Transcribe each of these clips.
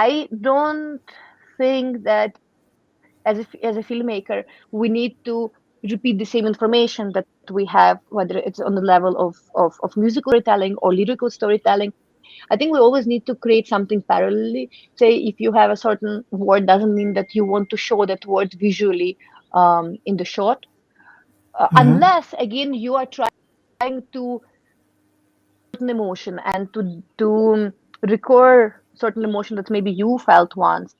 I don't think that as a filmmaker we need to repeat the same information that we have, whether it's on the level of musical storytelling or lyrical storytelling. I think we always need to create something parallelly. Say if you have a certain word, doesn't mean that you want to show that word visually in the shot, Mhm. unless again you are trying to certain emotion and to record certain emotion that maybe you felt once.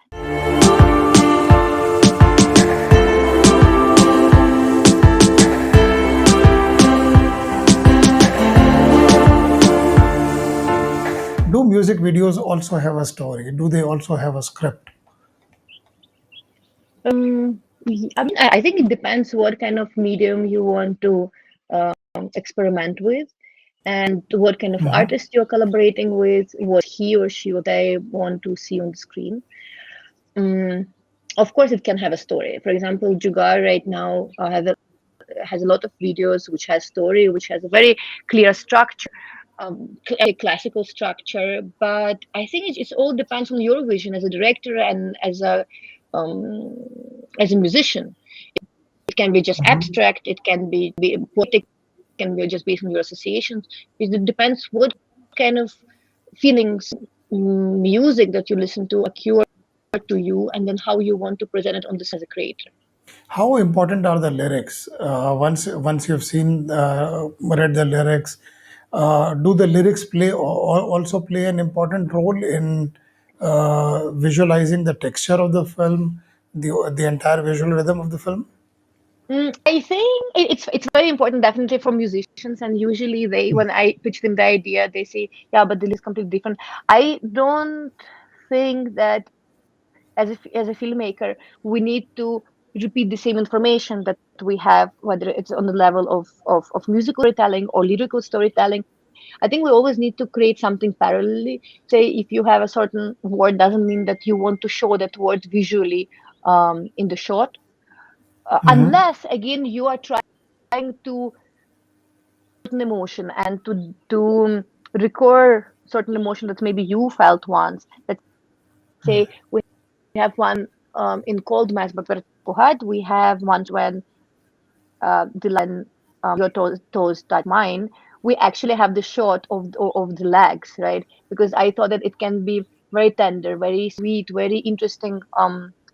Do music videos also have a story? Do they also have a script? I mean, I think it depends what kind of medium you want to experiment with, and what kind of Mhm. artist you're collaborating with, what he or she or they want to see on the screen. Um, of course, it can have a story. For example, Jugar right now has a lot of videos which has story, which has a very clear structure, classical structure. But I think it all depends on your vision as a director and um, as a musician. It can be just Mhm. abstract. It can be poetic. It can be just based on your associations. It depends what kind of feelings, music that you listen to occur to you, and then how you want to present it on the screen as a creator. How important are the lyrics? Once you've seen read the lyrics, do the lyrics also play an important role in visualizing the texture of the film, the entire visual rhythm of the film? I think it's very important, definitely for musicians. And usually they, when I pitch them the idea, they say, "Yeah, but the lyrics completely different." I don't think that as a filmmaker we need to repeat the same information that we have, whether it's on the level of musical storytelling or lyrical storytelling. I think we always need to create something parallelly. Say if you have a certain word, doesn't mean that you want to show that word visually in the shot, Mhm. unless again you are trying to certain emotion and to record certain emotion that maybe you felt once. Let's say we have one in Cold Mass but had. We have one when the line your toes touch mine. We actually have the shot of the legs, right? Because I thought that it can be very tender, very sweet, very interesting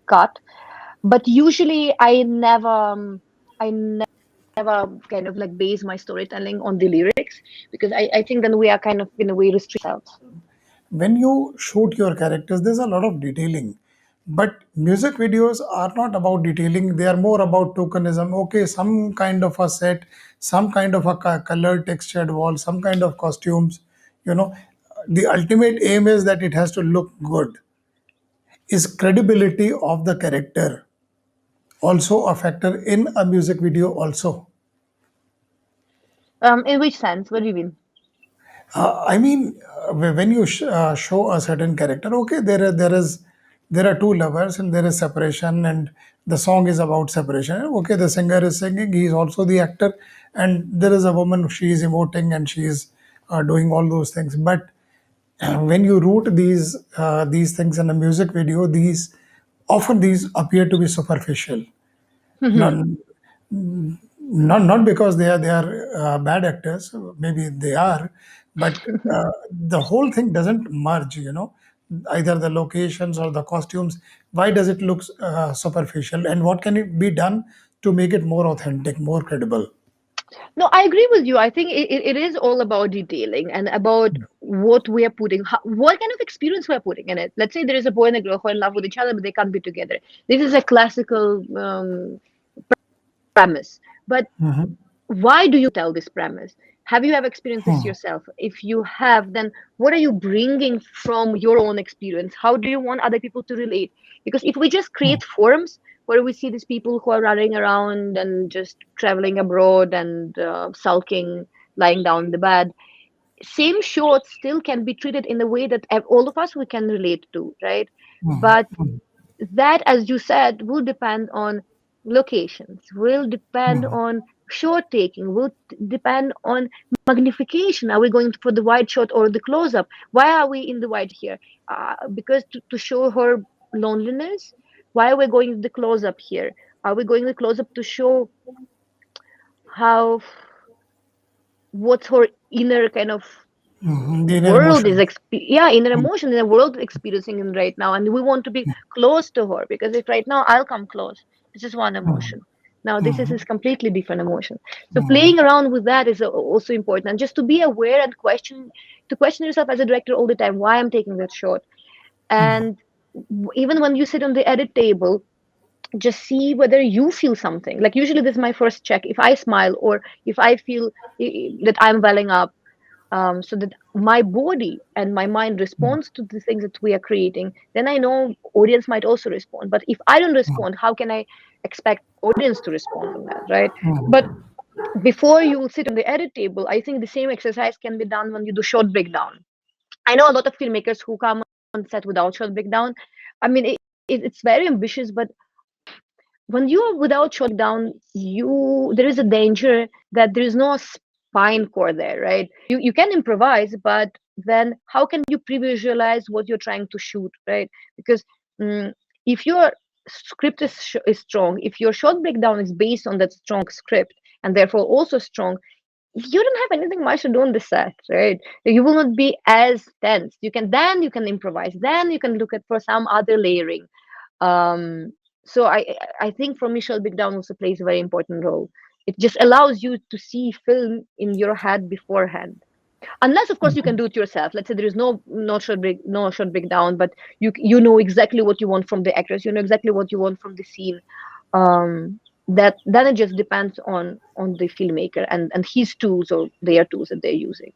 cut. But usually I never kind of like base my storytelling on the lyrics, because I think then we are kind of in a way restricting ourselves. When you shoot your characters, there's a lot of detailing. But music videos are not about detailing, they are more about tokenism. Okay, some kind of a set, some kind of a color textured wall, some kind of costumes. You know, the ultimate aim is that it has to look good. Is credibility of the character also a factor in a music video also? In which sense? What do you mean? I mean, when you show a certain character, okay, there are two lovers and there is separation, and the song is about separation. Okay, the singer is singing, he is also the actor, and there is a woman, she is emoting and she is doing all those things. But when you root these things in a music video, these appear to be superficial. Not, not because they are bad actors, maybe they are, but the whole thing doesn't merge, either the locations or the costumes. Why does it look superficial, and what can it be done to make it more authentic, more credible? No, I agree with you. I think it is all about detailing and about what we are putting, what kind of experience we're putting in it. Let's say there is a boy and a girl who are in love with each other, but they can't be together. This is a classical premise. But Mhm. why do you tell this premise? Have you ever experienced this yourself? If you have, then what are you bringing from your own experience? How do you want other people to relate? Because if we just create forums where we see these people who are running around and just traveling abroad and sulking, lying down in the bed, same short still can be treated in a way that all of us we can relate to, right? But that, as you said, will depend on locations, will depend on shot taking will depend on magnification. Are we going for the wide shot or the close up? Why are we in the wide here? Because to show her loneliness. Why are we going the close up here? Are we going the close up to show how, what's her inner kind of The inner world is emotion. yeah, inner emotion in the world experiencing in right now, and we want to be close to her, because if right now I'll come close, this is one emotion. Now this is completely different emotion. So playing around with that is also important, and just to be aware and question yourself as a director all the time, why I'm taking that shot. And even when you sit on the edit table, just see whether you feel something. Like usually this is my first check. If I smile, or if I feel that I'm welling up, so that my body and my mind responds to the things that we are creating, then I know audience might also respond. But if I don't respond, how can I expect audience to respond on that, right? But before you sit on the edit table, I think the same exercise can be done when you do short breakdown. I know a lot of filmmakers who come on set without short breakdown. I mean, it's very ambitious, but when you are without short breakdown, you there is a danger that there is no spine core there, right? You can improvise, but then how can you pre-visualize what you're trying to shoot, right? Because if your script is strong, if your short breakdown is based on that strong script, and therefore also strong, you don't have anything much to do on the set, right? You will not be as tense. You can improvise, then you can look at for some other layering. Um so i i think for me shell big down also plays a very important role. It just allows you to see film in your head beforehand, unless of course you can do it yourself. Let's say there is no short breakdown, but you know exactly what you want from the actors, you know exactly what you want from the scene. That then it just depends on the filmmaker and his tools or their tools that they're using.